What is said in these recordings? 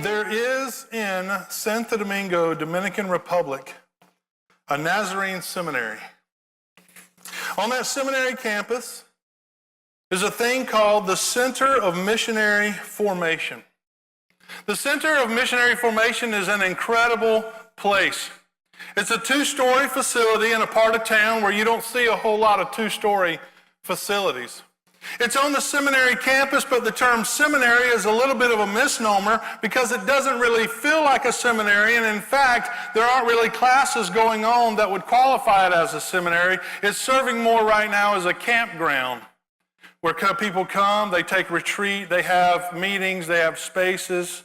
There is in Santo Domingo, Dominican Republic, a Nazarene seminary. On that seminary campus is a thing called the Center of Missionary Formation. The Center of Missionary Formation is an incredible place. It's a two-story facility in a part of town where you don't see a whole lot of two-story facilities. It's on the seminary campus, but the term seminary is a little bit of a misnomer because it doesn't really feel like a seminary, and in fact, there aren't really classes going on that would qualify it as a seminary. It's serving more right now as a campground where people come, they take retreat, they have meetings, they have spaces.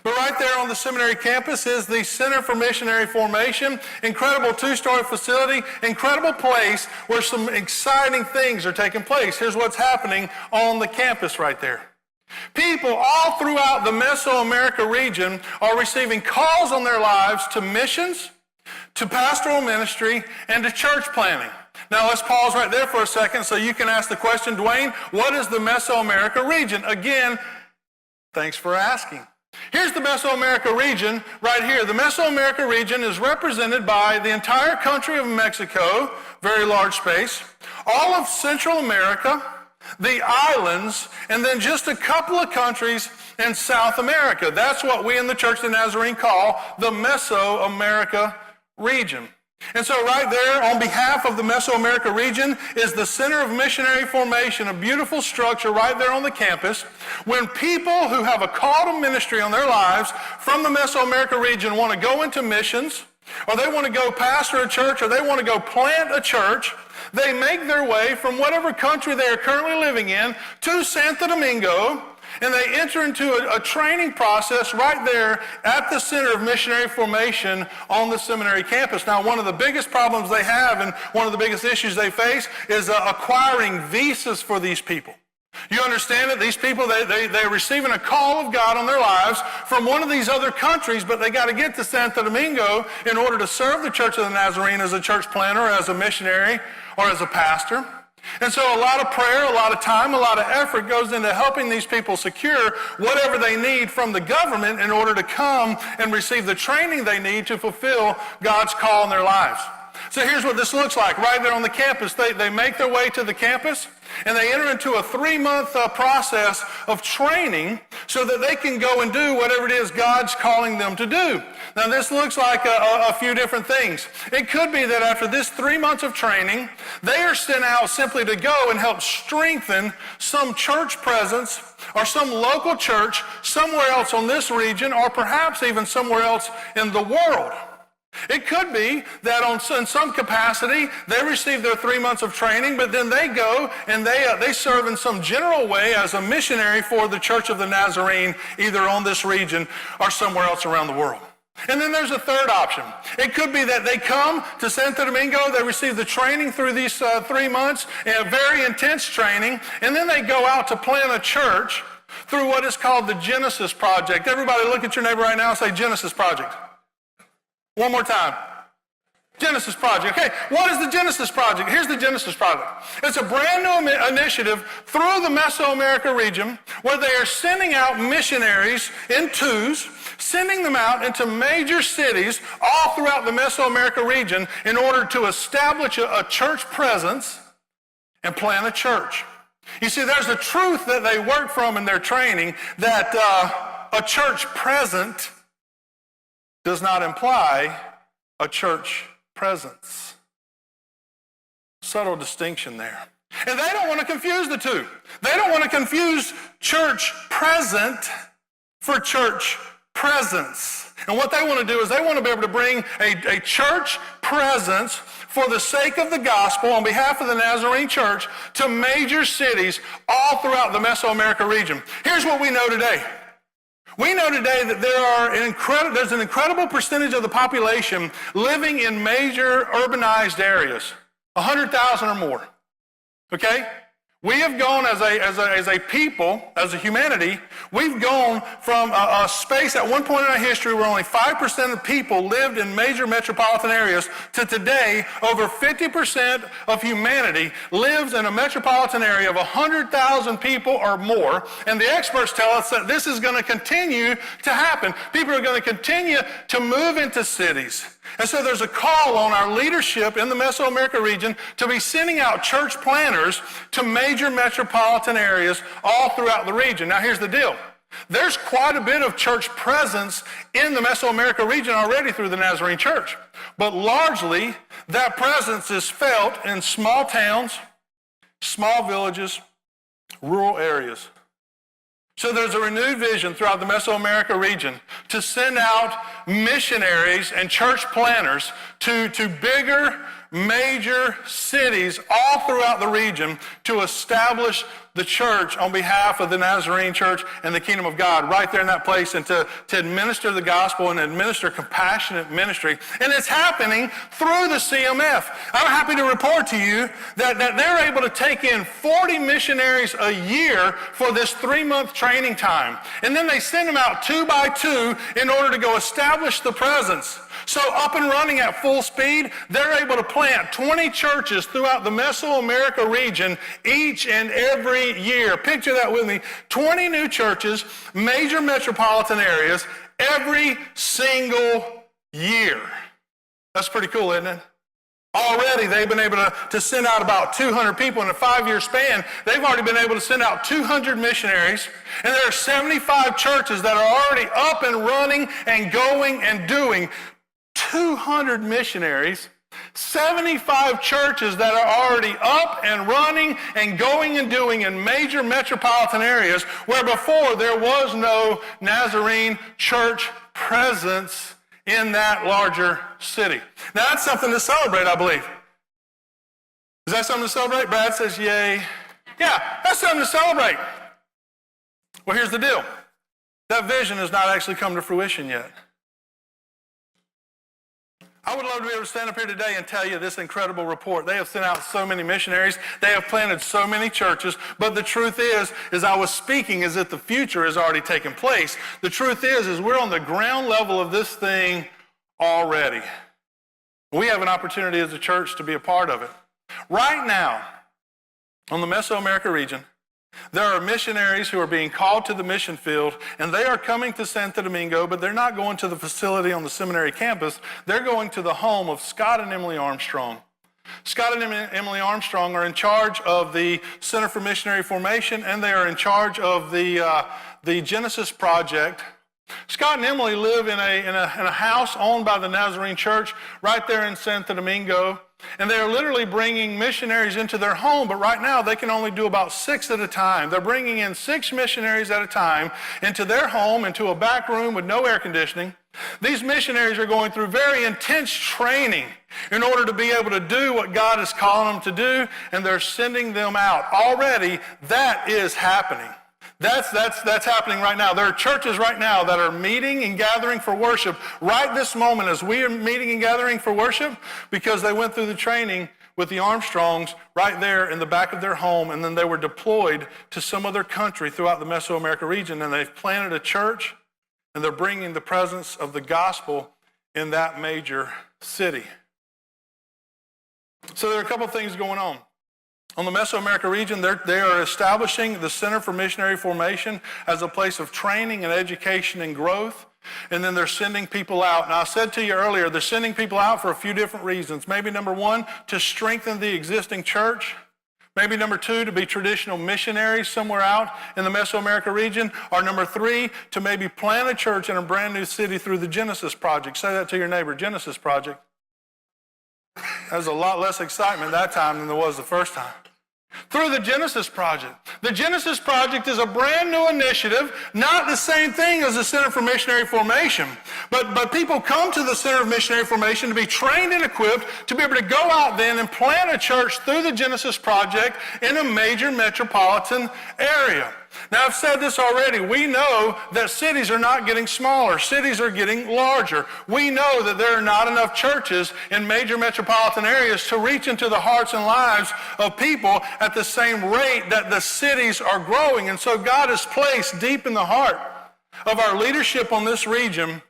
But right there on the seminary campus is the Center for Missionary Formation, incredible two-story facility, incredible place where some exciting things are taking place. Here's what's happening on the campus right there. People all throughout the Mesoamerica region are receiving calls on their lives to missions, to pastoral ministry, and to church planting. Now let's pause right there for a second so you can ask the question, Dwayne, what is the Mesoamerica region? Again, thanks for asking. Here's the Mesoamerica region right here. The Mesoamerica region is represented by the entire country of Mexico, very large space, all of Central America, the islands, and then just a couple of countries in South America. That's what we in the Church of the Nazarene call the Mesoamerica region. And so right there, on behalf of the Mesoamerica region, is the Center of Missionary Formation, a beautiful structure right there on the campus. When people who have a call to ministry on their lives from the Mesoamerica region want to go into missions, or they want to go pastor a church, or they want to go plant a church, they make their way from whatever country they are currently living in to Santo Domingo, and they enter into a training process right there at the Center of Missionary Formation on the seminary campus. Now, one of the biggest problems they have and one of the biggest issues they face is acquiring visas for these people. You understand that these people, they're receiving a call of God on their lives from one of these other countries, but they got to get to Santo Domingo in order to serve the Church of the Nazarene as a church planter, as a missionary, or as a pastor. And so a lot of prayer, a lot of time, a lot of effort goes into helping these people secure whatever they need from the government in order to come and receive the training they need to fulfill God's call in their lives. So here's what this looks like. Right there on the campus, they make their way to the campus, and they enter into a 3-month process of training so that they can go and do whatever it is God's calling them to do. Now, this looks like a few different things. It could be that after this 3 months of training, they are sent out simply to go and help strengthen some church presence or some local church somewhere else on this region, or perhaps even somewhere else in the world. It could be that in some capacity they receive their 3 months of training, but then they go and they serve in some general way as a missionary for the Church of the Nazarene, either on this region or somewhere else around the world. And then there's a third option. It could be that they come to Santo Domingo, they receive the training through these 3 months, and very intense training, and then they go out to plant a church through what is called the Genesis Project. Everybody look at your neighbor right now and say Genesis Project. One more time. Genesis Project. Okay, what is the Genesis Project? Here's the Genesis Project. It's a brand new initiative through the Mesoamerica region where they are sending out missionaries in twos, sending them out into major cities all throughout the Mesoamerica region in order to establish a church presence and plant a church. You see, there's a truth that they work from in their training that a church present does not imply a church presence. Subtle distinction there. And they don't want to confuse the two. They don't want to confuse church present for church presence. And what they want to do is they want to be able to bring a church presence for the sake of the gospel on behalf of the Nazarene Church to major cities all throughout the Mesoamerica region. Here's what we know today. We know today that there's an incredible percentage of the population living in major urbanized areas, 100,000 or more, okay? We have gone as a people, as a humanity, we've gone from a space at one point in our history where only 5% of people lived in major metropolitan areas to today, over 50% of humanity lives in a metropolitan area of 100,000 people or more. And the experts tell us that this is going to continue to happen. People are going to continue to move into cities. And so there's a call on our leadership in the Mesoamerica region to be sending out church planners to major metropolitan areas all throughout the region. Now here's the deal. There's quite a bit of church presence in the Mesoamerica region already through the Nazarene Church. But largely, that presence is felt in small towns, small villages, rural areas. So there's a renewed vision throughout the Mesoamerica region to send out missionaries and church planners to bigger, major cities all throughout the region to establish the church on behalf of the Nazarene Church and the kingdom of God right there in that place, and to administer the gospel and administer compassionate ministry. And it's happening through the CMF. I'm happy to report to you that they're able to take in 40 missionaries a year for this 3-month training time. And then they send them out 2 by 2 in order to go establish the presence. So up and running at full speed, they're able to plant 20 churches throughout the Mesoamerica region each and every year. Picture that with me. 20 new churches, major metropolitan areas, every single year. That's pretty cool, isn't it? Already, they've been able to send out about 200 people in a 5-year span. They've already been able to send out 200 missionaries, and there are 75 churches that are already up and running and going and doing. 200 missionaries, 75 churches that are already up and running and going and doing in major metropolitan areas where before there was no Nazarene church presence in that larger city. Now that's something to celebrate, I believe. Is that something to celebrate? Brad says yay. Yeah, that's something to celebrate. Well, here's the deal. That vision has not actually come to fruition yet. I would love to be able to stand up here today and tell you this incredible report. They have sent out so many missionaries. They have planted so many churches. But the truth is I was speaking as if the future has already taken place. The truth is we're on the ground level of this thing already. We have an opportunity as a church to be a part of it. Right now, on the Mesoamerica region, there are missionaries who are being called to the mission field, and they are coming to Santo Domingo, but they're not going to the facility on the seminary campus. They're going to the home of Scott and Emily Armstrong. Scott and Emily Armstrong are in charge of the Center for Missionary Formation, and they are in charge of the Genesis Project. Scott and Emily live in a house owned by the Nazarene Church right there in Santo Domingo. And they're literally bringing missionaries into their home, but right now they can only do about 6 at a time. They're bringing in 6 missionaries at a time into their home, into a back room with no air conditioning. These missionaries are going through very intense training in order to be able to do what God is calling them to do, and they're sending them out. Already, that is happening. That's happening right now. There are churches right now that are meeting and gathering for worship right this moment as we are meeting and gathering for worship because they went through the training with the Armstrongs right there in the back of their home, and then they were deployed to some other country throughout the Mesoamerica region, and they've planted a church, and they're bringing the presence of the gospel in that major city. So there are a couple of things going on. On the Mesoamerica region, they are establishing the Center for Missionary Formation as a place of training and education and growth. And then they're sending people out. Now, I said to you earlier, they're sending people out for a few different reasons. Maybe number 1, to strengthen the existing church. Maybe number 2, to be traditional missionaries somewhere out in the Mesoamerica region. Or number 3, to maybe plant a church in a brand new city through the Genesis Project. Say that to your neighbor, Genesis Project. There's a lot less excitement that time than there was the first time. Through the Genesis Project. The Genesis Project is a brand new initiative, not the same thing as the Center for Missionary Formation. But people come to the Center of Missionary Formation to be trained and equipped to be able to go out then and plant a church through the Genesis Project in a major metropolitan area. Now, I've said this already. We know that cities are not getting smaller. Cities are getting larger. We know that there are not enough churches in major metropolitan areas to reach into the hearts and lives of people at the same rate that the cities are growing. And so God has placed deep in the heart of our leadership on this region,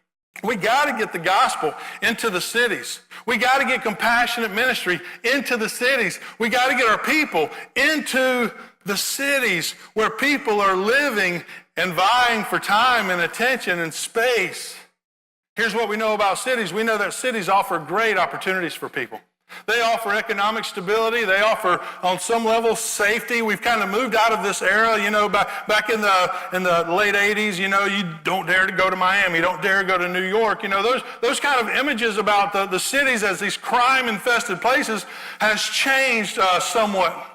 we got to get the gospel into the cities. We got to get compassionate ministry into the cities. We got to get our people into the cities where people are living and vying for time and attention and space. Here's what we know about cities. We know that cities offer great opportunities for people. They offer economic stability. They offer, on some level, safety. We've kind of moved out of this era, back in the late 80s, you don't dare to go to Miami. You don't dare to go to New York. Those kind of images about the cities as these crime-infested places has changed somewhat.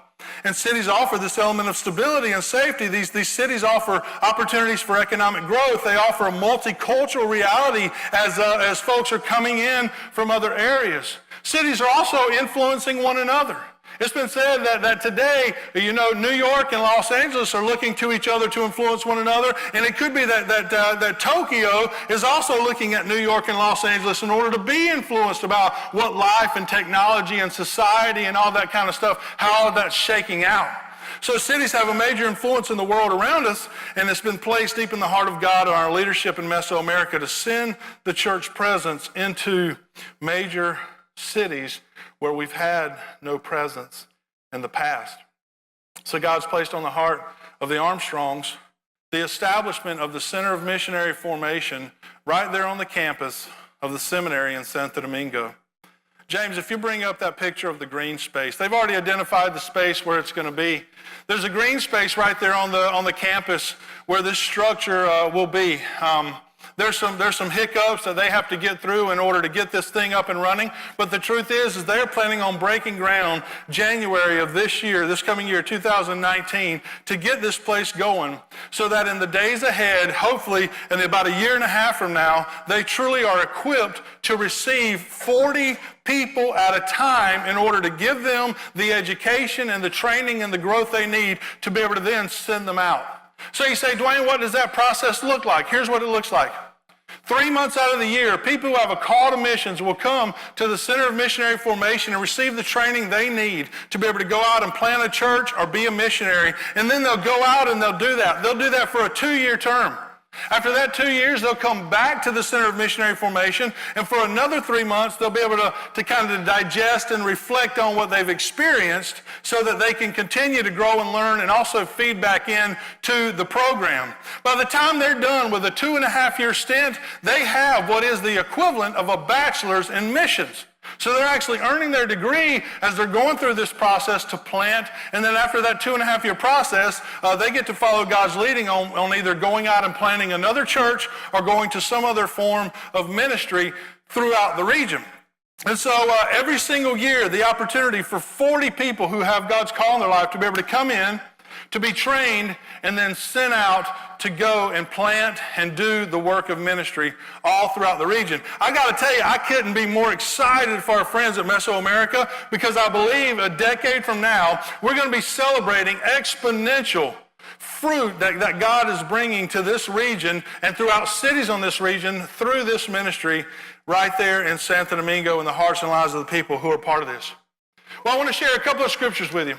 And cities offer this element of stability and safety. These cities offer opportunities for economic growth. They offer a multicultural reality as folks are coming in from other areas. Cities are also influencing one another. It's been said that today, New York and Los Angeles are looking to each other to influence one another, and it could be that Tokyo is also looking at New York and Los Angeles in order to be influenced about what life and technology and society and all that kind of stuff, how that's shaking out. So cities have a major influence in the world around us, and it's been placed deep in the heart of God and our leadership in Mesoamerica to send the church presence into major cities where we've had no presence in the past. So God's placed on the heart of the Armstrongs the establishment of the Center of Missionary Formation right there on the campus of the seminary in Santo Domingo. James, if you bring up that picture of the green space, they've already identified the space where it's going to be. There's a green space right there on the campus where this structure will be. There's some hiccups that they have to get through in order to get this thing up and running. But the truth is they're planning on breaking ground January of this coming year, 2019, to get this place going so that in the days ahead, hopefully in about a year and a half from now, they truly are equipped to receive 40 people at a time in order to give them the education and the training and the growth they need to be able to then send them out. So you say, Dwayne, what does that process look like? Here's what it looks like. 3 months out of the year, people who have a call to missions will come to the Center of Missionary Formation and receive the training they need to be able to go out and plant a church or be a missionary. And then they'll go out and they'll do that. They'll do that for a 2-year term. After that 2 years, they'll come back to the Center of Missionary Formation, and for another 3 months, they'll be able to kind of digest and reflect on what they've experienced so that they can continue to grow and learn and also feed back in to the program. By the time they're done with a 2.5-year stint, they have what is the equivalent of a bachelor's in missions. So they're actually earning their degree as they're going through this process to plant, and then after that 2.5-year process, they get to follow God's leading on either going out and planting another church or going to some other form of ministry throughout the region. And so every single year, the opportunity for 40 people who have God's call in their life to be able to come in, to be trained, and then sent out to go and plant and do the work of ministry all throughout the region. I got to tell you, I couldn't be more excited for our friends at Mesoamerica because I believe a decade from now, we're going to be celebrating exponential fruit that God is bringing to this region and throughout cities on this region through this ministry right there in Santo Domingo in the hearts and lives of the people who are part of this. Well, I want to share a couple of scriptures with you.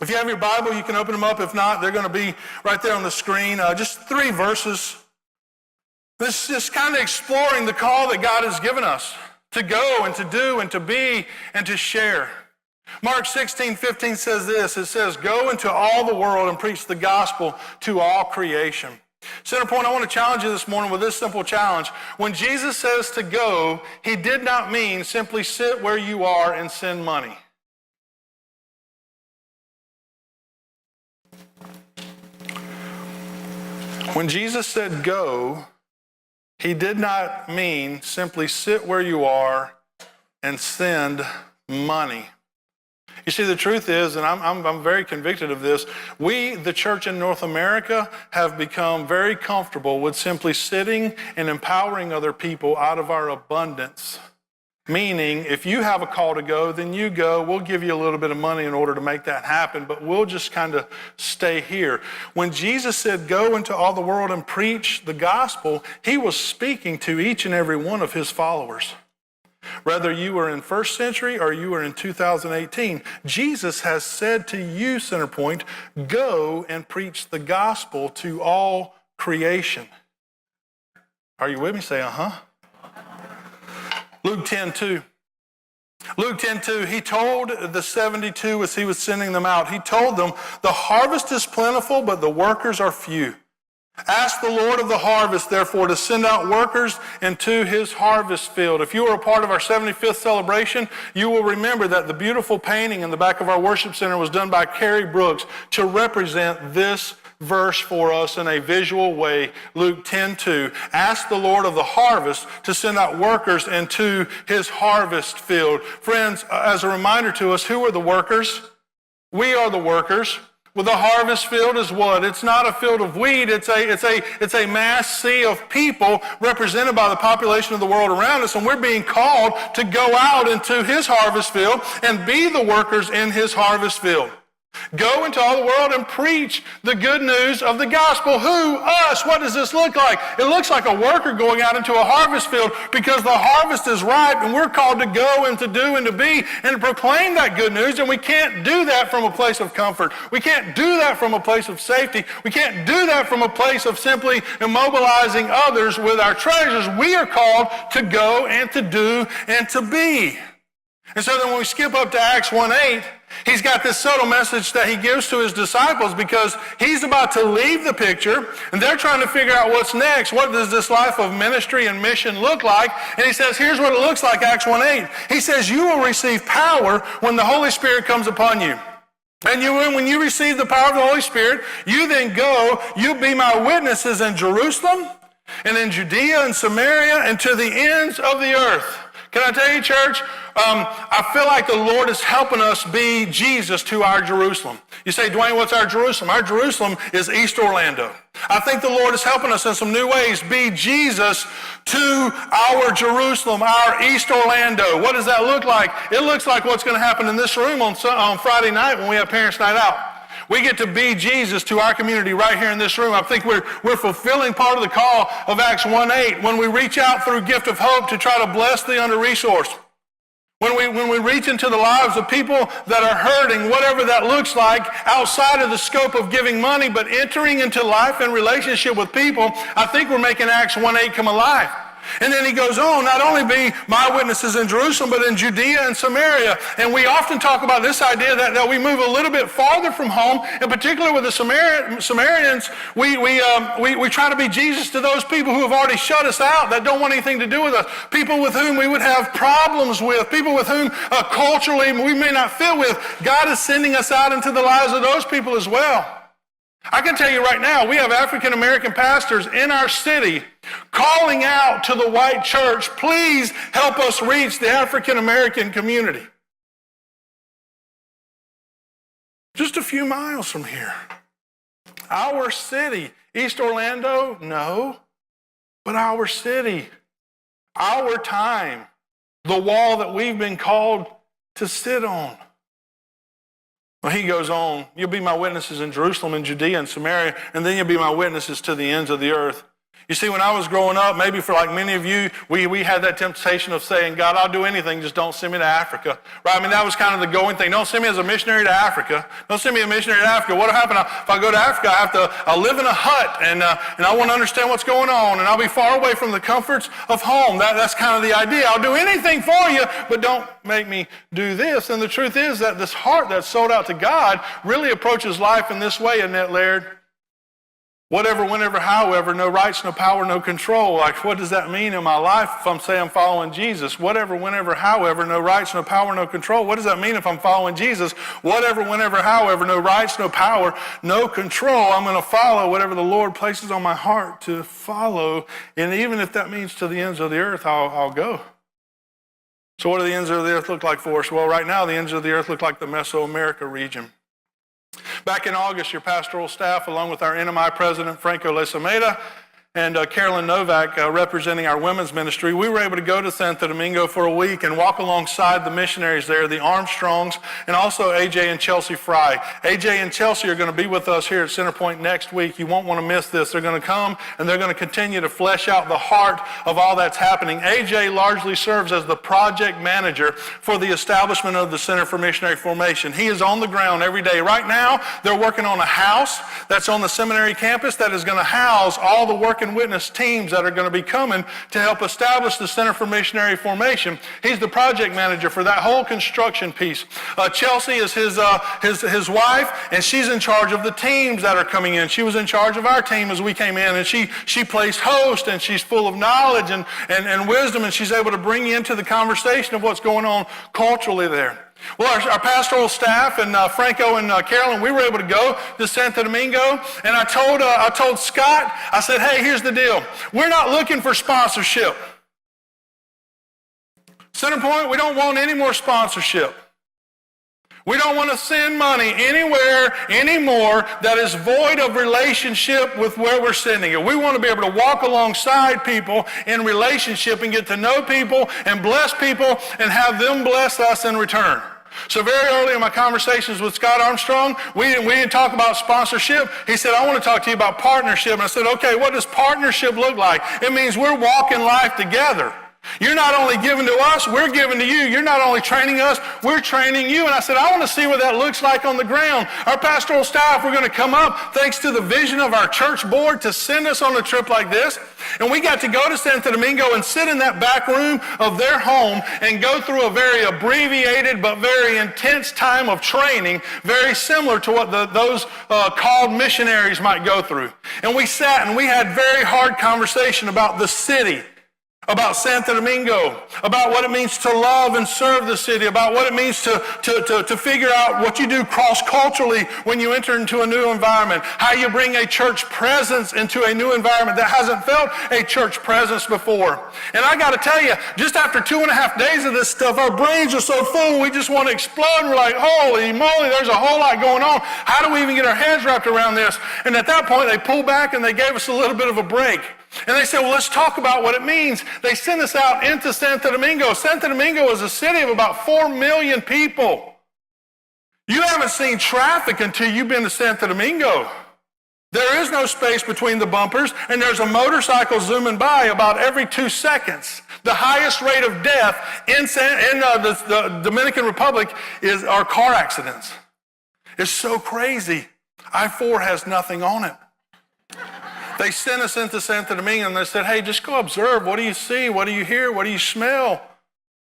If you have your Bible, you can open them up. If not, they're going to be right there on the screen. Just 3 verses. This is kind of exploring the call that God has given us to go and to do and to be and to share. Mark 16:15 says this. It says, "Go into all the world and preach the gospel to all creation." Centerpoint, I want to challenge you this morning with this simple challenge. When Jesus says to go, he did not mean simply sit where you are and send money. When Jesus said go, he did not mean simply sit where you are and send money. You see, the truth is, and I'm very convicted of this, we, the church in North America, have become very comfortable with simply sitting and empowering other people out of our abundance Meaning, if you have a call to go, then you go. We'll give you a little bit of money in order to make that happen, but we'll just kind of stay here. When Jesus said, go into all the world and preach the gospel, he was speaking to each and every one of his followers. Whether you were in first century or you were in 2018, Jesus has said to you, Centerpoint, go and preach the gospel to all creation. Are you with me? Say, uh-huh. Luke 10:2. Luke 10:2, he told the 72 as he was sending them out, he told them, the harvest is plentiful, but the workers are few. Ask the Lord of the harvest, therefore, to send out workers into his harvest field. If you were a part of our 75th celebration, you will remember that the beautiful painting in the back of our worship center was done by Carrie Brooks to represent this verse for us in a visual way. Luke 10:2. Ask the Lord of the harvest to send out workers into his harvest field. Friends, as a reminder to us, who are the workers? We are the workers. Well, the harvest field is what? It's not a field of wheat. It's a mass sea of people represented by the population of the world around us, and we're being called to go out into his harvest field and be the workers in his harvest field. Go into all the world and preach the good news of the gospel. Who? Us. What does this look like? It looks like a worker going out into a harvest field because the harvest is ripe and we're called to go and to do and to be and to proclaim that good news, and we can't do that from a place of comfort. We can't do that from a place of safety. We can't do that from a place of simply immobilizing others with our treasures. We are called to go and to do and to be. And so then when we skip up to Acts 1:8, he's got this subtle message that he gives to his disciples because he's about to leave the picture and they're trying to figure out what's next. What does this life of ministry and mission look like? And he says, here's what it looks like, Acts 1:8. He says, you will receive power when the Holy Spirit comes upon you. And when you receive the power of the Holy Spirit, you then go, you'll be my witnesses in Jerusalem and in Judea and Samaria and to the ends of the earth. Can I tell you, church, I feel like the Lord is helping us be Jesus to our Jerusalem. You say, Dwayne, what's our Jerusalem? Our Jerusalem is East Orlando. I think the Lord is helping us in some new ways be Jesus to our Jerusalem, our East Orlando. What does that look like? It looks like what's going to happen in this room on Friday night when we have Parents' Night Out. We get to be Jesus to our community right here in this room. I think we're fulfilling part of the call of Acts 1:8 when we reach out through Gift of Hope to try to bless the under-resourced. When we reach into the lives of people that are hurting, whatever that looks like, outside of the scope of giving money, but entering into life and relationship with people, I think we're making Acts 1:8 come alive. And then he goes on, not only be my witnesses in Jerusalem, but in Judea and Samaria. And we often talk about this idea that we move a little bit farther from home, and particularly with the Samaritans, we try to be Jesus to those people who have already shut us out, that don't want anything to do with us, people with whom we would have problems with, people with whom culturally we may not fit with. God is sending us out into the lives of those people as well. I can tell you right now, we have African American pastors in our city calling out to the white church, please help us reach the African American community. Just a few miles from here. Our city, East Orlando, no, but our city, our time, the wall that we've been called to sit on. Well, he goes on, you'll be my witnesses in Jerusalem and Judea and Samaria, and then you'll be my witnesses to the ends of the earth. You see, when I was growing up, maybe for like many of you, we had that temptation of saying, God, I'll do anything, just don't send me to Africa. Right? I mean, that was kind of the going thing. Don't send me as a missionary to Africa. Don't send me a missionary to Africa. What'll happen? If I go to Africa, I'll live in a hut, and I want to understand what's going on, and I'll be far away from the comforts of home. That's kind of the idea. I'll do anything for you, but don't make me do this. And the truth is that this heart that's sold out to God really approaches life in this way, Annette Laird. Whatever, whenever, however, no rights, no power, no control. Like, what does that mean in my life if I'm saying I'm following Jesus? Whatever, whenever, however, no rights, no power, no control. What does that mean if I'm following Jesus? Whatever, whenever, however, no rights, no power, no control. I'm going to follow whatever the Lord places on my heart to follow. And even if that means to the ends of the earth, I'll go. So what do the ends of the earth look like for us? Well, right now, the ends of the earth look like the Mesoamerica region. Back in August, your pastoral staff, along with our NMI president, Franco Lesameda, and Carolyn Novak representing our women's ministry, we were able to go to Santo Domingo for a week and walk alongside the missionaries there, the Armstrongs, and also AJ and Chelsea Fry. AJ and Chelsea are going to be with us here at Centerpoint next week. You won't want to miss this. They're going to come and they're going to continue to flesh out the heart of all that's happening. AJ largely serves as the project manager for the establishment of the Center for Missionary Formation. He is on the ground every day. Right now, they're working on a house that's on the seminary campus that is going to house all the work and witness teams that are going to be coming to help establish the Center for Missionary Formation. He's the project manager for that whole construction piece. Chelsea is his wife, and she's in charge of the teams that are coming in. She was in charge of our team as we came in, and she plays host, and she's full of knowledge and wisdom, and she's able to bring you into the conversation of what's going on culturally there. Well, our pastoral staff and Franco and Carolyn, we were able to go to Santo Domingo, and I told Scott, I said, hey, here's the deal. We're not looking for sponsorship. Centerpoint, we don't want any more sponsorship. We don't want to send money anywhere anymore that is void of relationship with where we're sending it. We want to be able to walk alongside people in relationship and get to know people and bless people and have them bless us in return. So very early in my conversations with Scott Armstrong, we didn't talk about sponsorship. He said, I want to talk to you about partnership. And I said, okay, what does partnership look like? It means we're walking life together. You're not only giving to us, we're giving to you. You're not only training us, we're training you. And I said, I want to see what that looks like on the ground. Our pastoral staff, we're going to come up, thanks to the vision of our church board, to send us on a trip like this. And we got to go to Santo Domingo and sit in that back room of their home and go through a very abbreviated but very intense time of training, very similar to what those called missionaries might go through. And we sat and we had very hard conversation about the city, about Santo Domingo, about what it means to love and serve the city, about what it means to figure out what you do cross-culturally when you enter into a new environment, how you bring a church presence into a new environment that hasn't felt a church presence before. And I got to tell you, just after 2.5 days of this stuff, our brains are so full, we just want to explode. We're like, holy moly, there's a whole lot going on. How do we even get our heads wrapped around this? And at that point, they pulled back and they gave us a little bit of a break. And they said, well, let's talk about what it means. They sent us out into Santo Domingo. Santo Domingo is a city of about 4 million people. You haven't seen traffic until you've been to Santo Domingo. There is no space between the bumpers, and there's a motorcycle zooming by about every 2 seconds. The highest rate of death in the Dominican Republic are car accidents. It's so crazy. I-4 has nothing on it. They sent us into Santo Domingo and they said, hey, just go observe. What do you see? What do you hear? What do you smell?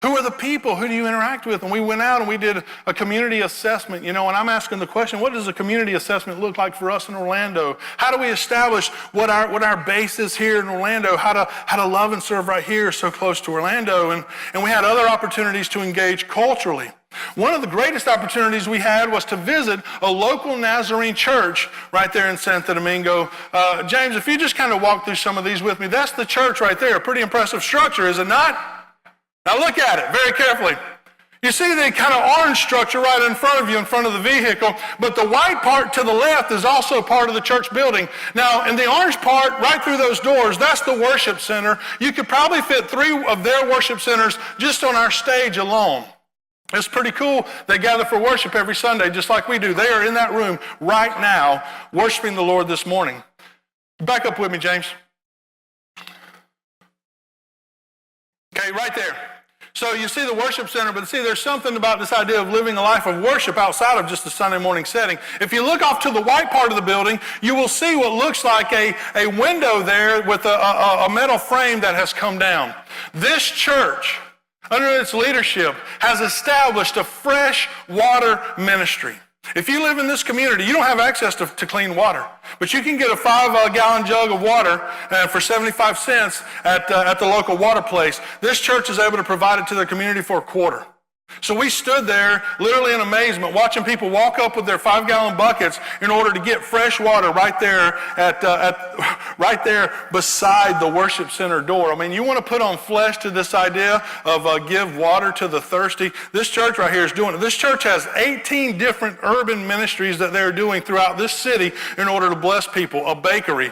Who are the people? Who do you interact with? And we went out and we did a community assessment, and I'm asking the question, what does a community assessment look like for us in Orlando? How do we establish what our base is here in Orlando? How to love and serve right here so close to Orlando? And we had other opportunities to engage culturally. One of the greatest opportunities we had was to visit a local Nazarene church right there in Santo Domingo. James, if you just kind of walk through some of these with me, that's the church right there. A pretty impressive structure, is it not? Now look at it very carefully. You see the kind of orange structure right in front of you, in front of the vehicle, but the white part to the left is also part of the church building. Now, in the orange part, right through those doors, that's the worship center. You could probably fit 3 of their worship centers just on our stage alone. It's pretty cool. They gather for worship every Sunday, just like we do. They are in that room right now, worshiping the Lord this morning. Back up with me, James. Okay, right there. So you see the worship center, but see, there's something about this idea of living a life of worship outside of just the Sunday morning setting. If you look off to the white part of the building, you will see what looks like a window there with a metal frame that has come down. This church, under its leadership, has established a fresh water ministry. If you live in this community, you don't have access to clean water, but you can get a 5-gallon jug of water for 75 cents at the local water place. This church is able to provide it to their community for $0.25. So we stood there literally in amazement, watching people walk up with their 5-gallon buckets in order to get fresh water right there right there beside the worship center door. I mean, you want to put on flesh to this idea of give water to the thirsty. This church right here is doing it. This church has 18 different urban ministries that they're doing throughout this city in order to bless people. A bakery,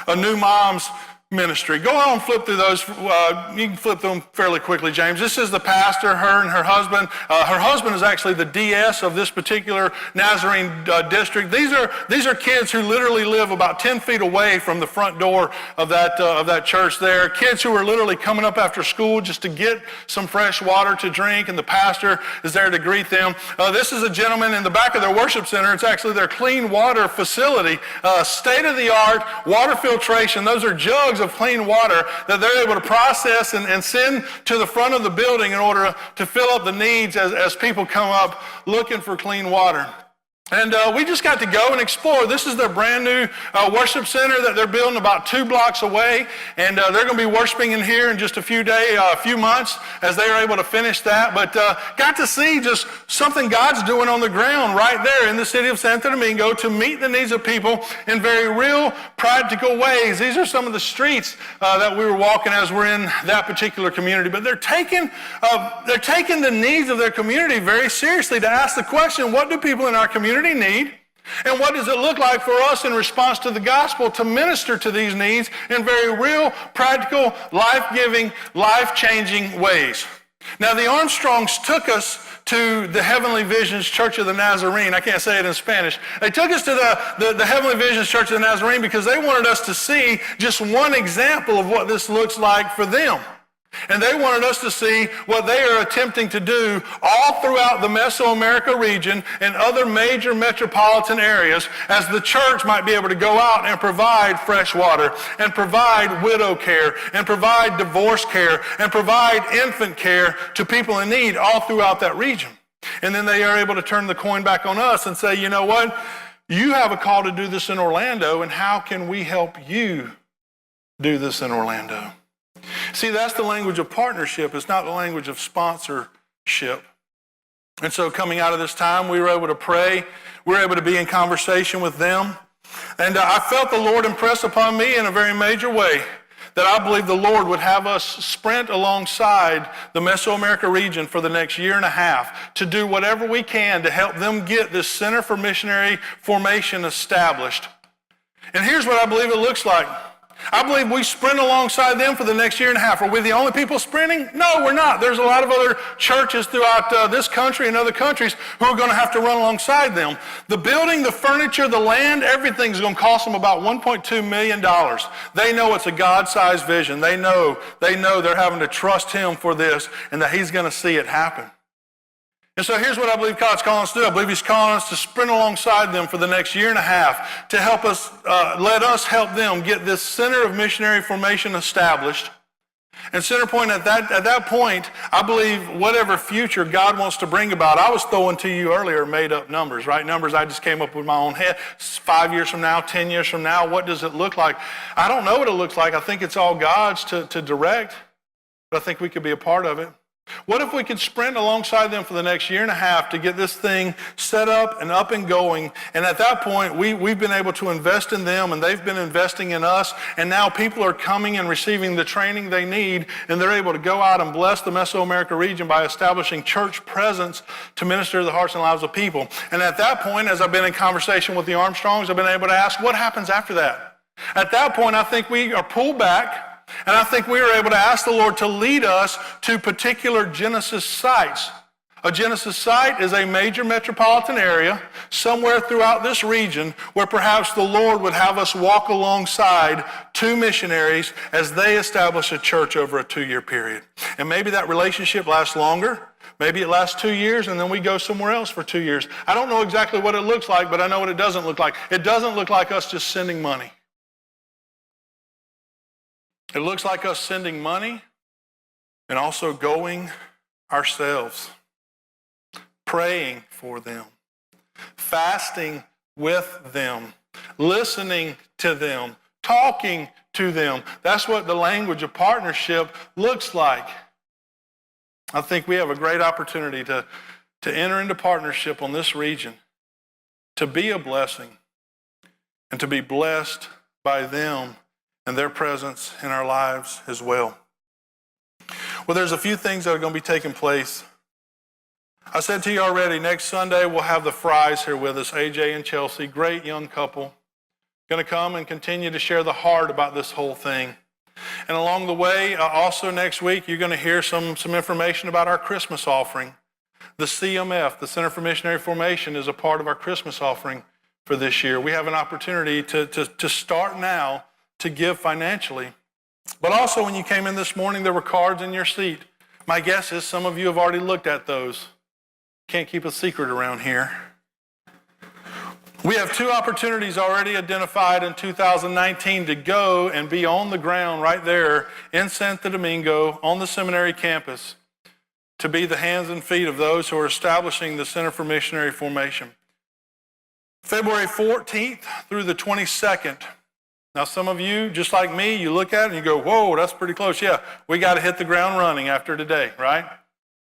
a new mom's ministry. Go on and flip through those. You can flip them fairly quickly, James. This is the pastor, her and her husband. Her husband is actually the DS of this particular Nazarene district. These are kids who literally live about 10 feet away from the front door of that church there. Kids who are literally coming up after school just to get some fresh water to drink, and the pastor is there to greet them. This is a gentleman in the back of their worship center. It's actually their clean water facility, state-of-the-art water filtration. Those are jugs of clean water that they're able to process and send to the front of the building in order to fill up the needs as people come up looking for clean water. And we just got to go and explore. This is their brand new worship center that they're building about 2 blocks away. And they're going to be worshiping in here in just a few months as they are able to finish that. But got to see just something God's doing on the ground right there in the city of Santo Domingo to meet the needs of people in very real, practical ways. These are some of the streets that we were walking as we're in that particular community. But they're taking the needs of their community very seriously to ask the question, what do people in our community need, and what does it look like for us in response to the gospel to minister to these needs in very real, practical, life-giving, life-changing ways? Now, the Armstrongs took us to the Heavenly Visions Church of the Nazarene. I can't say it in Spanish. They took us to the Heavenly Visions Church of the Nazarene because they wanted us to see just one example of what this looks like for them. And they wanted us to see what they are attempting to do all throughout the Mesoamerica region and other major metropolitan areas as the church might be able to go out and provide fresh water and provide widow care and provide divorce care and provide infant care to people in need all throughout that region. And then they are able to turn the coin back on us and say, you know what? You have a call to do this in Orlando, and how can we help you do this in Orlando? See, that's the language of partnership. It's not the language of sponsorship. And so coming out of this time, we were able to pray. We were able to be in conversation with them. And I felt the Lord impress upon me in a very major way that I believe the Lord would have us sprint alongside the Mesoamerica region for the next year and a half to do whatever we can to help them get this Center for Missionary Formation established. And here's what I believe it looks like. I believe we sprint alongside them for the next year and a half. Are we the only people sprinting? No, we're not. There's a lot of other churches throughout this country and other countries who are going to have to run alongside them. The building, the furniture, the land, everything's going to cost them about $1.2 million. They know it's a God-sized vision. They know they're having to trust Him for this and that He's going to see it happen. And so here's what I believe God's calling us to do. I believe He's calling us to sprint alongside them for the next year and a half to help us, let us help them get this Center of Missionary Formation established. And Centerpoint, at that point, I believe whatever future God wants to bring about, I was throwing to you earlier made up numbers, right? Numbers I just came up with my own head. 5 years from now, 10 years from now, what does it look like? I don't know what it looks like. I think it's all God's to direct, but I think we could be a part of it. What if we could sprint alongside them for the next year and a half to get this thing set up and going? And at that point, we've been able to invest in them, and they've been investing in us. And now people are coming and receiving the training they need, and they're able to go out and bless the Mesoamerica region by establishing church presence to minister to the hearts and lives of people. And at that point, as I've been in conversation with the Armstrongs, I've been able to ask, what happens after that? At that point, I think we are pulled back. And I think we are able to ask the Lord to lead us to particular Genesis sites. A Genesis site is a major metropolitan area somewhere throughout this region where perhaps the Lord would have us walk alongside 2 missionaries as they establish a church over a 2-year period. And maybe that relationship lasts longer. Maybe it lasts 2 years and then we go somewhere else for 2 years. I don't know exactly what it looks like, but I know what it doesn't look like. It doesn't look like us just sending money. It looks like us sending money and also going ourselves, praying for them, fasting with them, listening to them, talking to them. That's what the language of partnership looks like. I think we have a great opportunity to enter into partnership on this region, to be a blessing, and to be blessed by them and their presence in our lives as well. Well, there's a few things that are going to be taking place. I said to you already, next Sunday we'll have the Fries here with us, AJ and Chelsea, great young couple. going to come and continue to share the heart about this whole thing. And along the way, also next week, you're going to hear some information about our Christmas offering. The CMF, the Center for Missionary Formation, is a part of our Christmas offering for this year. We have an opportunity to start now to give financially. But also when you came in this morning, there were cards in your seat. My guess is some of you have already looked at those. Can't keep a secret around here. We have 2 opportunities already identified in 2019 to go and be on the ground right there in Santo Domingo on the seminary campus to be the hands and feet of those who are establishing the Center for Missionary Formation. February 14th through the 22nd. Now some of you, just like me, you look at it and you go, whoa, that's pretty close. Yeah, we got to hit the ground running after today, right?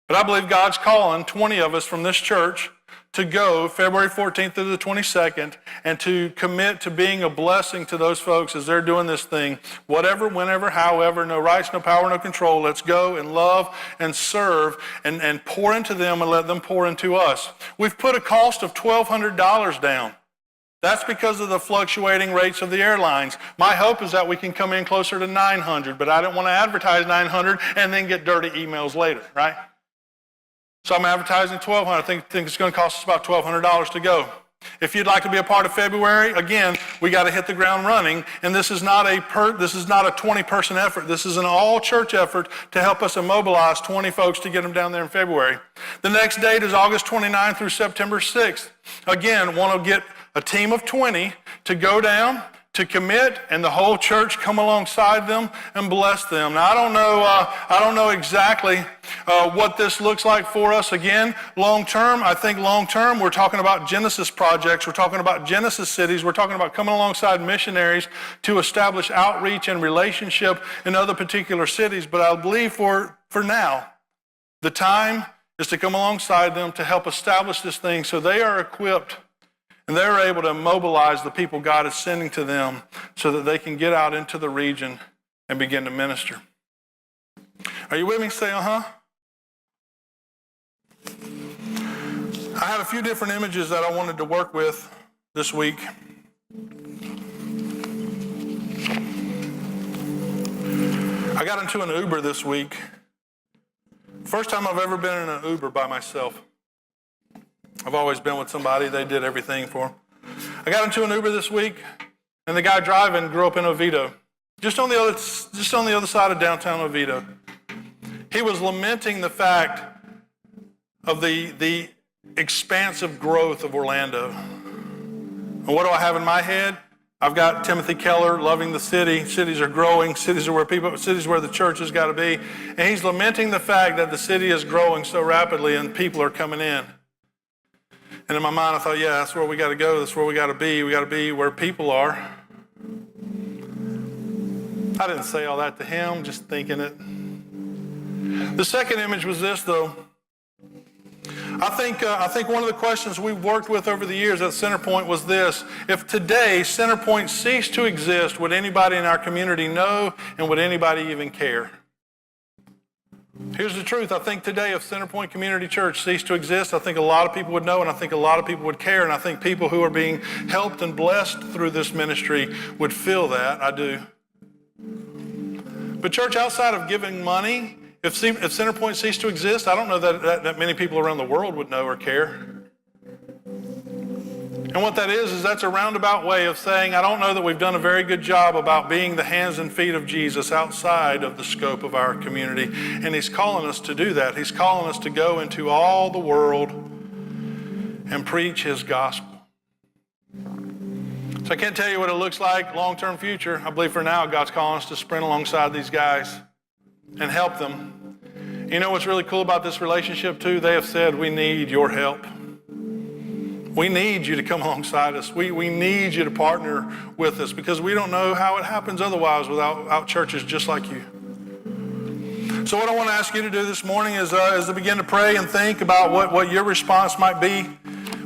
But I believe God's calling 20 of us from this church to go February 14th through the 22nd and to commit to being a blessing to those folks as they're doing this thing. Whatever, whenever, however, no rights, no power, no control. Let's go and love and serve and pour into them and let them pour into us. We've put a cost of $1,200 down. That's because of the fluctuating rates of the airlines. My hope is that we can come in closer to $900, but I don't want to advertise $900 and then get dirty emails later, right? So I'm advertising $1,200. I think it's going to cost us about $1,200 to go. If you'd like to be a part of February, again, we got to hit the ground running. And this is not a 20-person effort. This is an all-church effort to help us immobilize 20 folks to get them down there in February. The next date is August 29th through September 6th. Again, want to get a team of 20 to go down, to commit, and the whole church come alongside them and bless them. Now, I don't know exactly what this looks like for us. Again, long term, I think long term, we're talking about Genesis projects. We're talking about Genesis cities. We're talking about coming alongside missionaries to establish outreach and relationship in other particular cities. But I believe for now, the time is to come alongside them to help establish this thing so they are equipped and they're able to mobilize the people God is sending to them so that they can get out into the region and begin to minister. Are you with me? Say, uh-huh. I had a few different images that I wanted to work with this week. I got into an Uber this week. First time I've ever been in an Uber by myself. I've always been with somebody. They did everything for them. I got into an Uber this week, and the guy driving grew up in Oviedo, just on the other side of downtown Oviedo. He was lamenting the fact of the expansive growth of Orlando. And what do I have in my head? I've got Timothy Keller, loving the city. Cities are growing. Cities are where the church has got to be. And he's lamenting the fact that the city is growing so rapidly and people are coming in. And in my mind, I thought, yeah, that's where we got to go. That's where we got to be. We got to be where people are. I didn't say all that to him, just thinking it. The second image was this, though. I think one of the questions we've worked with over the years at Centerpoint was this: if today Centerpoint ceased to exist, would anybody in our community know, and would anybody even care? Here's the truth. I think today if Centerpoint Community Church ceased to exist, I think a lot of people would know, and I think a lot of people would care, and I think people who are being helped and blessed through this ministry would feel that. I do. But church, outside of giving money, if Centerpoint ceased to exist, I don't know that many people around the world would know or care. And what that is that's a roundabout way of saying I don't know that we've done a very good job about being the hands and feet of Jesus outside of the scope of our community. And he's calling us to do that. He's calling us to go into all the world and preach his gospel. So I can't tell you what it looks like long-term future. I believe for now God's calling us to sprint alongside these guys and help them. You know what's really cool about this relationship too? They have said, we need your help. We need you to come alongside us. We need you to partner with us because we don't know how it happens otherwise without churches just like you. So what I want to ask you to do this morning is to begin to pray and think about what your response might be.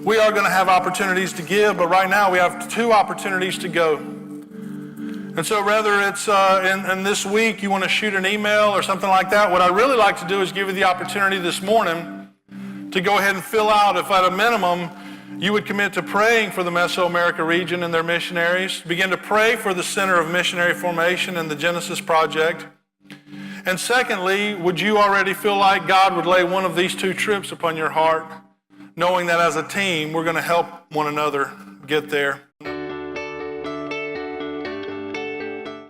We are going to have opportunities to give, but right now we have 2 opportunities to go. And so whether it's in this week you want to shoot an email or something like that, what I'd really like to do is give you the opportunity this morning to go ahead and fill out, if at a minimum, you would commit to praying for the Mesoamerica region and their missionaries, begin to pray for the Center of Missionary Formation and the Genesis Project. And secondly, would you already feel like God would lay one of these two trips upon your heart, knowing that as a team, we're going to help one another get there?